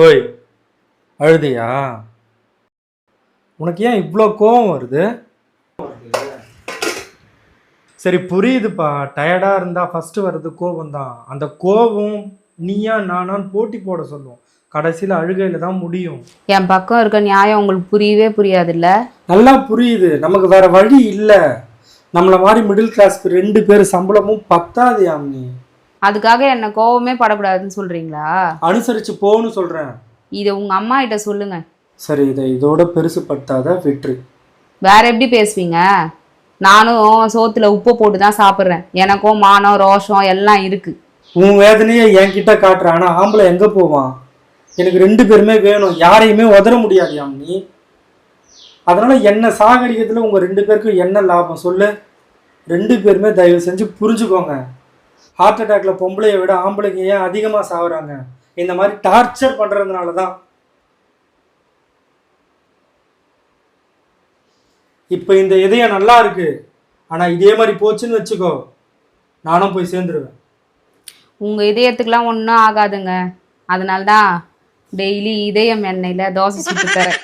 ஓய், அழுதியா? உனக்கு ஏன் இவ்வளோ கோவம் வருது? சரி புரியுதுப்பா, டயர்டாக இருந்தால் ஃபஸ்ட்டு வர்றது கோபம் தான். அந்த கோபம் நீயா நானான்னு போட்டி போட சொல்லும், கடைசியில் அழுகையில் தான் முடியும். என் பக்கம் இருக்க நியாயம் உங்களுக்கு புரியவே புரியாதுல்ல? நல்லா புரியுது, நமக்கு வேற வழி இல்லை. நம்மளை மாதிரி மிடில் கிளாஸ்க்கு 2 பேர் சம்பளமும் பத்தாது யாமினி. அதுக்காக என்ன கோவமே படக்கூடாதுன்னு சொல்றீங்களா? அனுசரித்து போன்னு சொல்கிறேன். இதை உங்க அம்மா கிட்ட சொல்லுங்க. சரி, இதை இதோட பெருசுப்படுத்தாத, விட்டுரு. வேற எப்படி பேசுவீங்க? நானும் சோத்துல உப்பு போட்டு தான் சாப்பிட்றேன். எனக்கும் மானம் ரோஷம் எல்லாம் இருக்கு. உன் வேதனையை என்கிட்ட காட்டுற, ஆனால் ஆம்பளை எங்கே போவான்? எனக்கு 2 பேருமே வேணும், யாரையுமே உதற முடியாது யாமினி. அதனால என்ன சாகடிக்கிறதுல உங்கள் 2 பேருக்கும் என்ன லாபம் சொல்லு? 2 பேருமே தயவு செஞ்சு புரிஞ்சுக்கோங்க. ஹார்ட் அட்டாக்ல பொம்பளையை விட ஆம்பளைங்க ஏன் அதிகமாக சாகுறாங்க? இந்த மாதிரி டார்ச்சர் பண்ணுறதுனால தான். இப்போ இந்த இதயம் நல்லா இருக்கு, ஆனால் இதே மாதிரி போச்சுன்னு வச்சுக்கோ, நானும் போய் சேர்ந்துருவேன். உங்க இதயத்துக்குலாம் ஒன்றும் ஆகாதுங்க. அதனால தான் டெய்லி இதயம் எண்ணெயில் தோசை சுட்டு தரேன்.